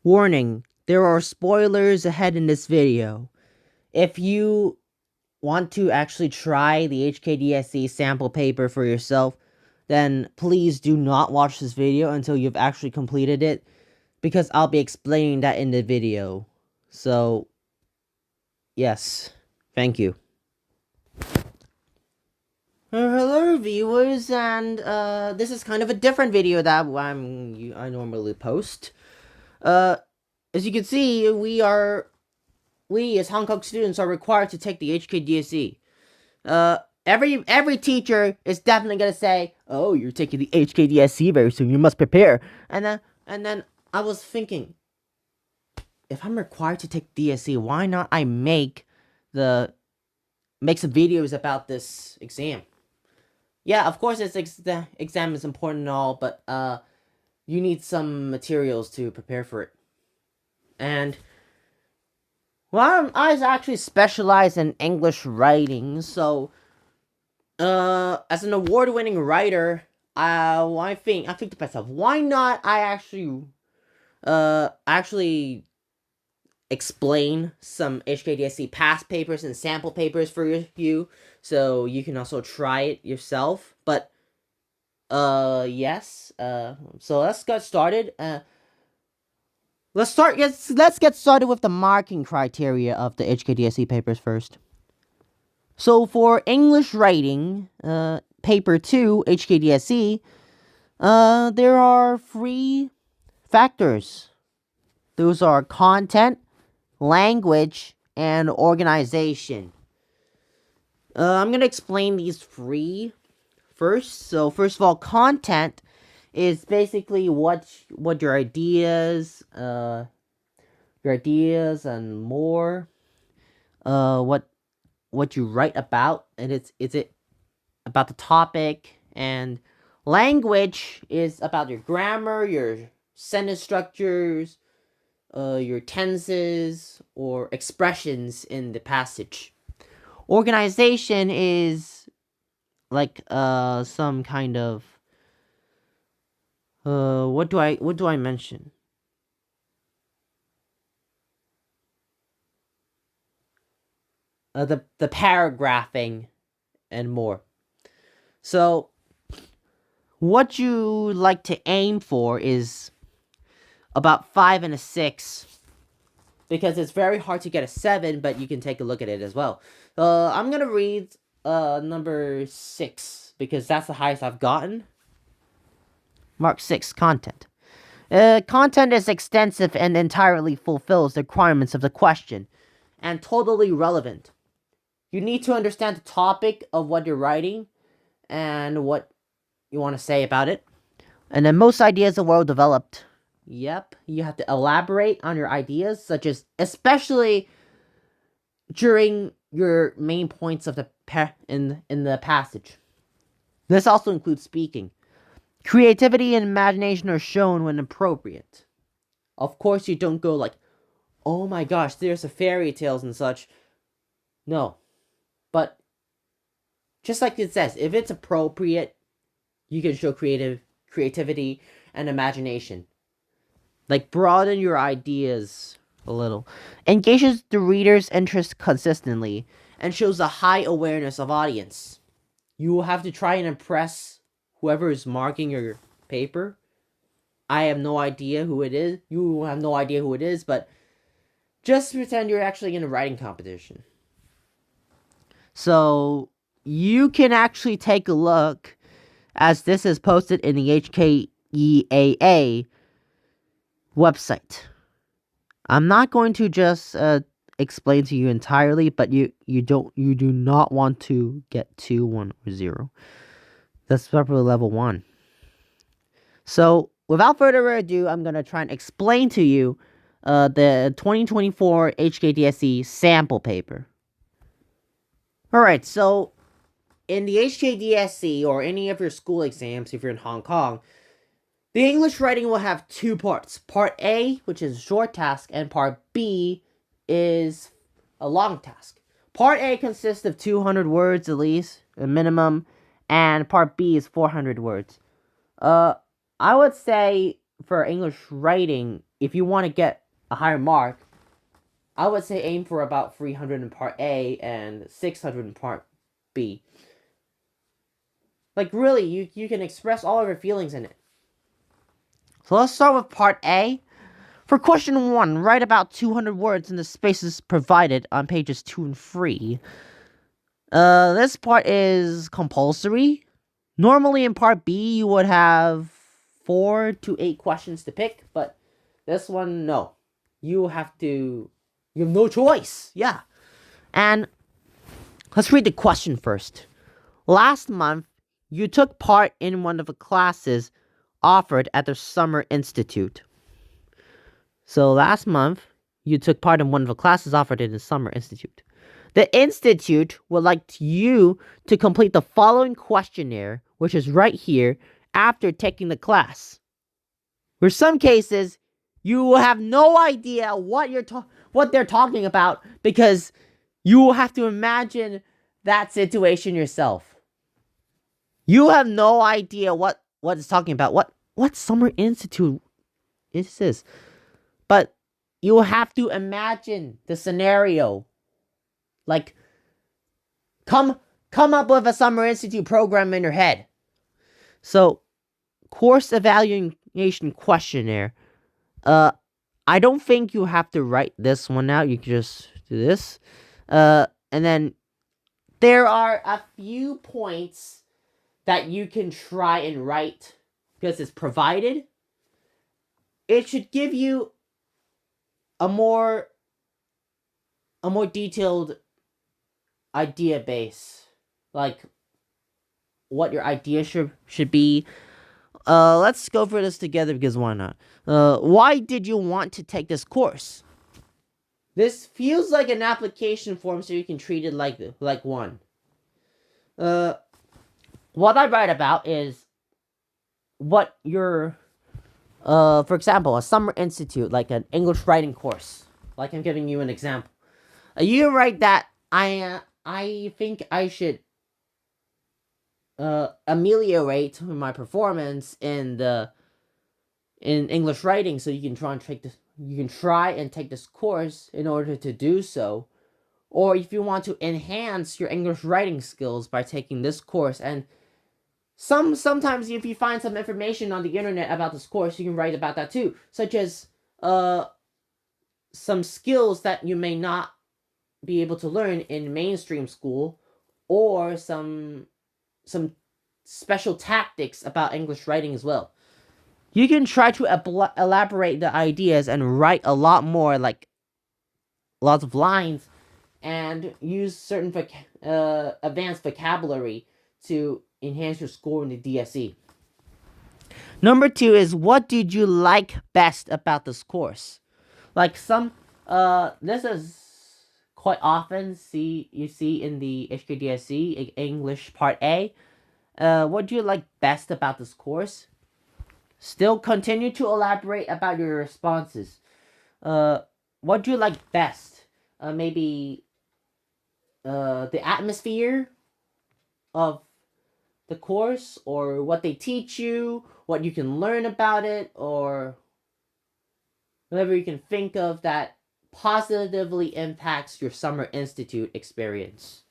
Warning, there are spoilers ahead in this video. If you want to actually try the HKDSE sample paper for yourself, then please do not watch this video until you've actually completed it, because I'll be explaining that in the video. So, yes, thank you. Hello viewers, and this is kind of a different video that I normally post. As you can see, we as Hong Kong students are required to take the HKDSE. Every teacher is definitely gonna say, "Oh, you're taking the HKDSE very soon. You must prepare." And then I was thinking, if I'm required to take DSE, why not I make some videos about this exam? Yeah, of course, the exam is important and all, but you need some materials to prepare for it. And well, I actually specialize in English writing, so as an award-winning writer, I think to myself, why not I actually explain some HKDSE past papers and sample papers for you, so you can also try it yourself. But yes, so let's get started. Let's get started with the marking criteria of the HKDSE papers first. So for English writing, paper 2 HKDSE, there are 3 factors. Those are content, language, and organization. I'm gonna explain these 3 first. So first of all, content is basically what your ideas and more, what you write about, and is it about the topic. And language is about your grammar, your sentence structures, your tenses or expressions in the passage. Organization is like some kind of what do I mention? The paragraphing and more. So what you like to aim for is about 5 and a 6, because it's very hard to get a 7, but you can take a look at it as well. I'm gonna read number 6 because that's the highest I've gotten. Mark 6, content. Content is extensive and entirely fulfills the requirements of the question, and totally relevant. You need to understand the topic of what you're writing and what you want to say about it. And then most ideas are well developed. Yep, you have to elaborate on your ideas, such as especially during your main points of the in the passage. This also includes speaking. Creativity and imagination are shown when appropriate. Of course, you don't go like, "Oh my gosh, there's a fairy tales and such." No, but just like it says, if it's appropriate, you can show creativity and imagination. Like, broaden your ideas a little. Engages the reader's interest consistently and shows a high awareness of audience. You will have to try and impress whoever is marking your paper. I have no idea who it is. You have no idea who it is, but just pretend you're actually in a writing competition. So you can actually take a look, as this is posted in the HKEAA website. I'm not going to just explain to you entirely, but you do not want to get 2, 1, or 0. That's probably level 1. So without further ado, I'm gonna try and explain to you the 2024 HKDSE sample paper. Alright, so in the HKDSE or any of your school exams, if you're in Hong Kong, the English writing will have 2 parts. Part A, which is a short task, and Part B is a long task. Part A consists of 200 words at least, a minimum, and Part B is 400 words. I would say for English writing, if you want to get a higher mark, I would say aim for about 300 in part A and 600 in part B. Like, really, you can express all of your feelings in it. So let's start with part A. For question 1, write about 200 words in the spaces provided on pages 2 and 3. This part is compulsory. Normally in part B, you would have 4 to 8 questions to pick, but this one, no. You have no choice. Yeah. And let's read the question first. Last month, you took part in one of the classes offered at the Summer Institute. So last month, you took part in one of the classes offered in the Summer Institute. The Institute would like you to complete the following questionnaire, which is right here, after taking the class. For some cases, you will have no idea what they're talking about because you will have to imagine that situation yourself. You have no idea what it's talking about. What Summer Institute is this? But you will have to imagine the scenario. Like, come up with a Summer Institute program in your head. So, course evaluation questionnaire. I don't think you have to write this one out. You can just do this. And then there are a few points that you can try and write because it's provided. It should give you a more detailed idea base, like what your idea should be. Let's go for this together because why not? Why did you want to take this course? This feels like an application form, so you can treat it like one. What I write about is what your, for example, a Summer Institute, like an English writing course. Like I'm giving you an example. You write that I think I should ameliorate my performance in English writing, so you can try and take this course in order to do so. Or if you want to enhance your English writing skills by taking this course, and sometimes if you find some information on the internet about this course, you can write about that too, such as some skills that you may not be able to learn in mainstream school, or some special tactics about English writing as well. You can try to elaborate the ideas and write a lot more, like lots of lines, and use certain advanced vocabulary to enhance your score in the DSE. Number 2 is, what did you like best about this course? Like this is quite often you see in the HKDSE English Part A. What do you like best about this course? Still continue to elaborate about your responses. What do you like best? Maybe the atmosphere of the course, or what they teach you, what you can learn about it, or whatever you can think of that positively impacts your Summer Institute experience.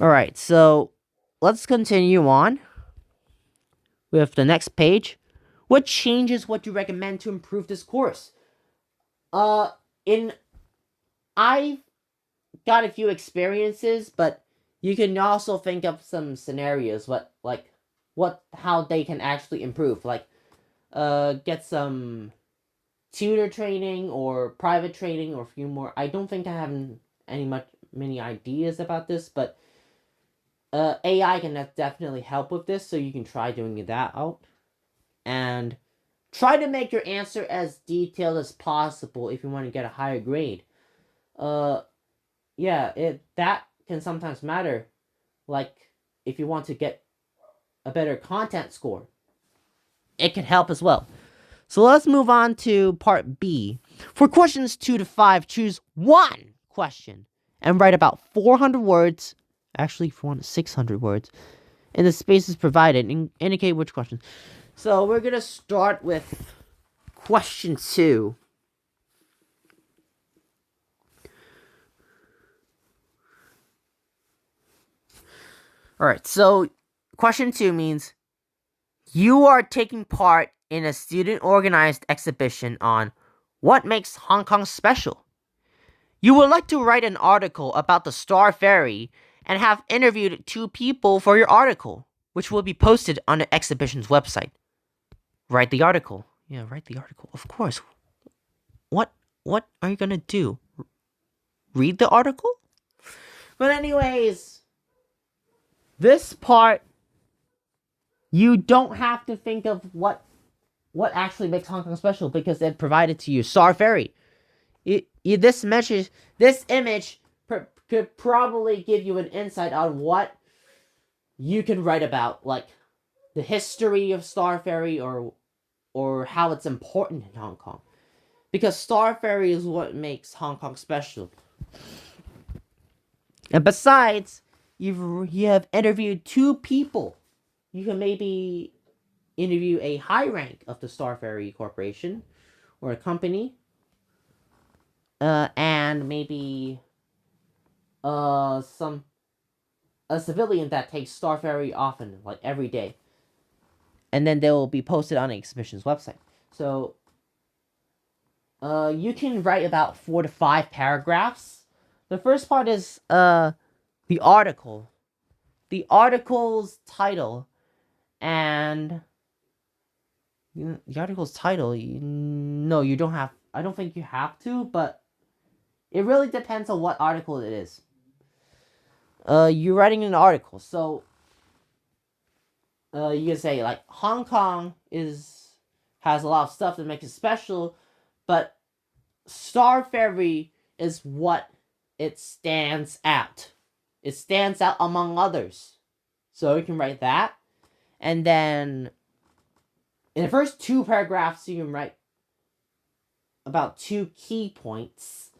Alright, so let's continue on with the next page. What changes would you recommend to improve this course? I've got a few experiences, but you can also think of some scenarios how they can actually improve. Like, get some tutor training or private training, or a few more. I don't think I have many ideas about this, but AI can definitely help with this, so you can try doing that out. And try to make your answer as detailed as possible if you want to get a higher grade. That can sometimes matter. Like, if you want to get a better content score, it can help as well. So let's move on to part B. For questions 2 to 5, choose one question and write about 400 words. Actually, if you want 600 words in the spaces provided, and indicate which questions. So we're gonna start with question 2. Alright, so question 2 means you are taking part in a student-organized exhibition on what makes Hong Kong special. You would like to write an article about the Star Ferry and have interviewed 2 people for your article, which will be posted on the exhibition's website. Write the article. Yeah, write the article. Of course. What are you gonna do? Read the article? But anyways, this part, you don't have to think of what actually makes Hong Kong special because it provided to you. Star Ferry. This image could probably give you an insight on what you can write about, like the history of Star Ferry or how it's important in Hong Kong. Because Star Ferry is what makes Hong Kong special. And besides, you have interviewed 2 people. You can maybe interview a high rank of the Star Ferry Corporation or a company. And maybe a civilian that takes Star Ferry often, like every day. And then they will be posted on the exhibition's website. So you can write about 4 to 5 paragraphs. The first part is the article. The article's title. And the article's title, no, you don't have, I don't think you have to, but it really depends on what article it is. You're writing an article, so you can say, like, Hong Kong has a lot of stuff that makes it special, but Star Ferry is what it stands out. It stands out among others. So you can write that. And then in the first 2 paragraphs, you can write about 2 key points,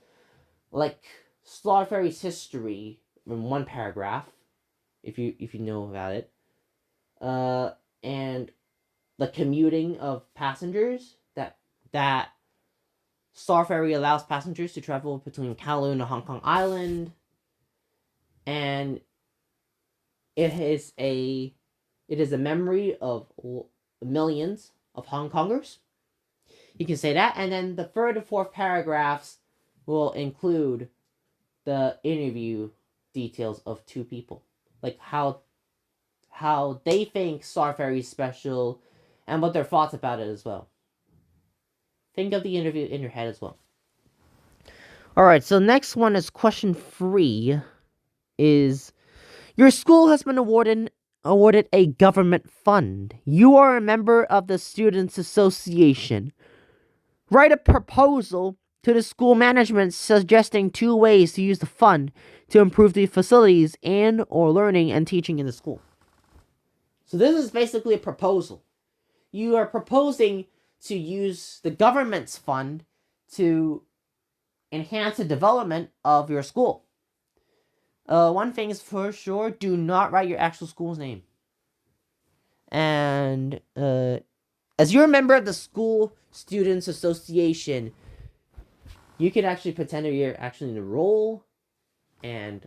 like Star Ferry's history in 1 paragraph, if you know about it, and the commuting of passengers that Star Ferry allows passengers to travel between Kowloon and Hong Kong Island, and it is a memory of millions of Hong Kongers. You can say that, and then the 3rd and 4th paragraphs will include the interview details of 2 people, like how they think Star Ferry is special, and what their thoughts about it as well. Think of the interview in your head as well. Alright, so next one is question 3. Is your school has been awarded a government fund. You are a member of the Students' Association. Write a proposal to the school management suggesting 2 ways to use the fund to improve the facilities and or learning and teaching in the school. So this is basically a proposal. You are proposing to use the government's fund to enhance the development of your school. One thing is for sure, do not write your actual school's name. And as you're a member of the School Students Association, you can actually pretend that you're actually in a role and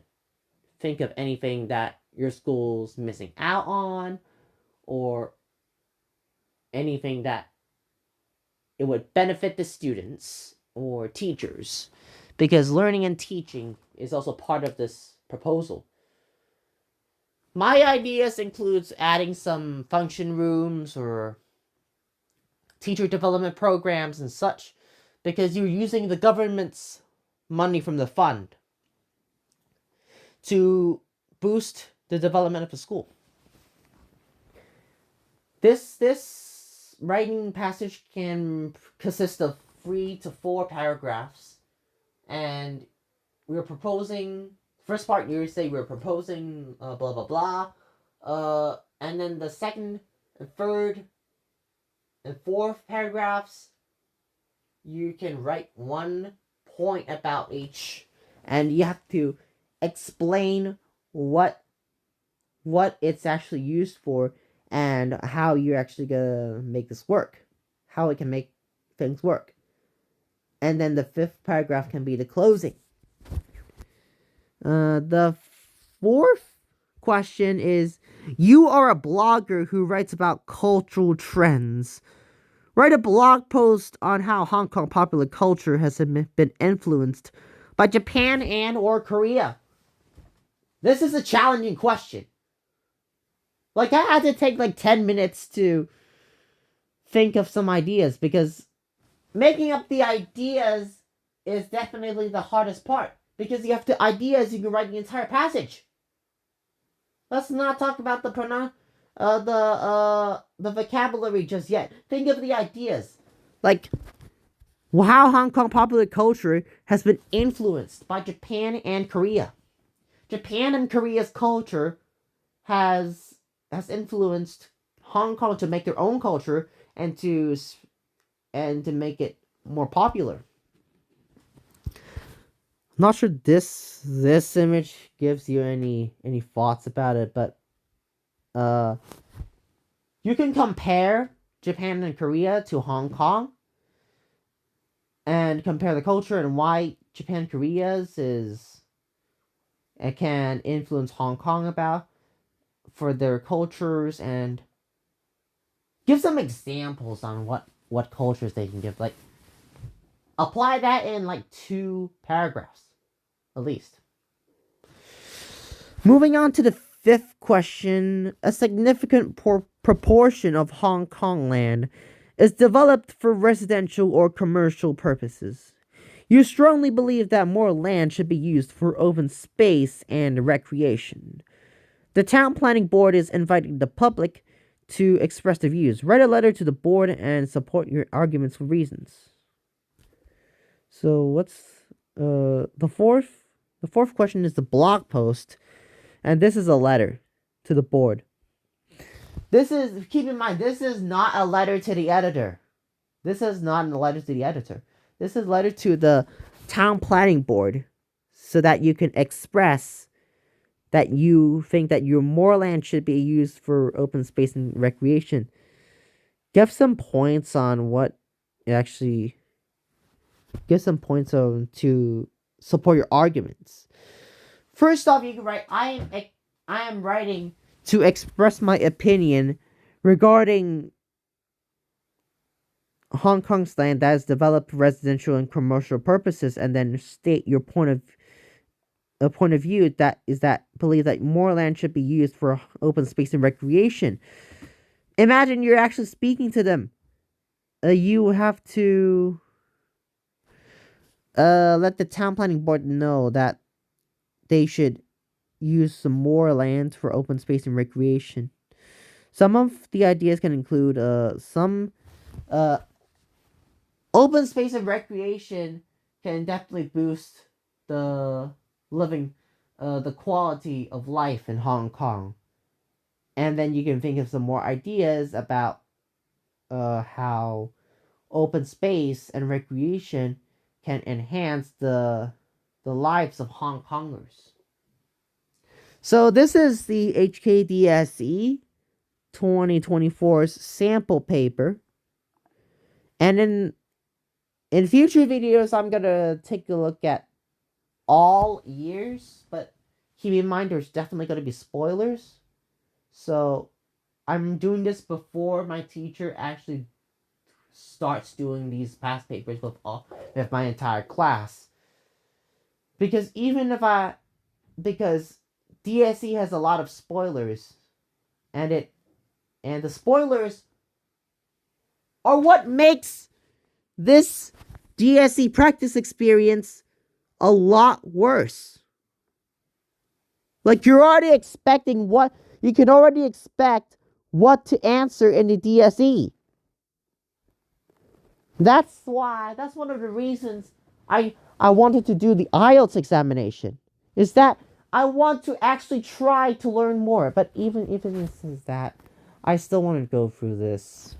think of anything that your school's missing out on, or anything that it would benefit the students or teachers, because learning and teaching is also part of this proposal. My ideas includes adding some function rooms or teacher development programs and such, because you're using the government's money from the fund to boost the development of the school. This writing passage can consist of 3 to 4 paragraphs, and we're proposing, first part you say we're proposing blah blah blah, and then the 2nd and 3rd and 4th paragraphs you can write 1 point about each, and you have to explain what it's actually used for and how you're actually gonna make this work, how it can make things work. And then the fifth paragraph can be the closing. The fourth question is, you are a blogger who writes about cultural trends. Write a blog post on how Hong Kong popular culture has been influenced by Japan and or Korea. This is a challenging question. Like, I had to take like 10 minutes to think of some ideas, because making up the ideas is definitely the hardest part. Because you have the ideas, you can write the entire passage. Let's not talk about the vocabulary just yet. Think of the ideas. Like, how Hong Kong popular culture has been influenced by Japan and Korea. Japan and Korea's culture has influenced Hong Kong to make their own culture and to make it more popular. Not sure this image gives you any thoughts about it, but you can compare Japan and Korea to Hong Kong and compare the culture and why Japan and Korea's it can influence Hong Kong about for their cultures, and give some examples on what cultures they can give. Like, apply that in like 2 paragraphs at least. Moving on to the fifth question, a significant proportion of Hong Kong land is developed for residential or commercial purposes. You strongly believe that more land should be used for open space and recreation. The town planning board is inviting the public to express their views. Write a letter to the board and support your arguments with reasons. So what's the fourth question is the blog post, and this is a letter to the board. Keep in mind, this is not a letter to the editor. This is not a letter to the editor. This is a letter to the town planning board, so that you can express that you think that your more land should be used for open space and recreation. Give some points on what actually. Give some points on to support your arguments. First off, you can write, I am writing to express my opinion regarding Hong Kong's land that is developed for residential and commercial purposes, and then state your point of view that believe that more land should be used for open space and recreation. Imagine you're actually speaking to them. You have to let the town planning board know that they should use some more land for open space and recreation. Some of the ideas can include some open space and recreation can definitely boost the quality of life in Hong Kong. And then you can think of some more ideas about how open space and recreation can enhance the lives of Hong Kongers. So this is the HKDSE 2024's sample paper. And in future videos, I'm going to take a look at all years, but keep in mind there's definitely going to be spoilers. So I'm doing this before my teacher actually starts doing these past papers with my entire class. Because because DSE has a lot of spoilers, and the spoilers are what makes this DSE practice experience a lot worse. Like, you're already expecting you can already expect what to answer in the DSE. That's one of the reasons I wanted to do the IELTS examination, is that I want to actually try to learn more. But even if it is that, I still want to go through this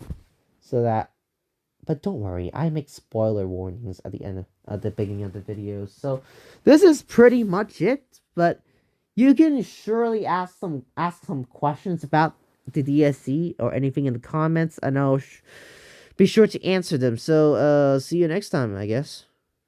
but don't worry, I make spoiler warnings at the beginning of the videos. So this is pretty much it, but you can surely ask some questions about the DSE or anything in the comments. I know be sure to answer them. So, see you next time, I guess.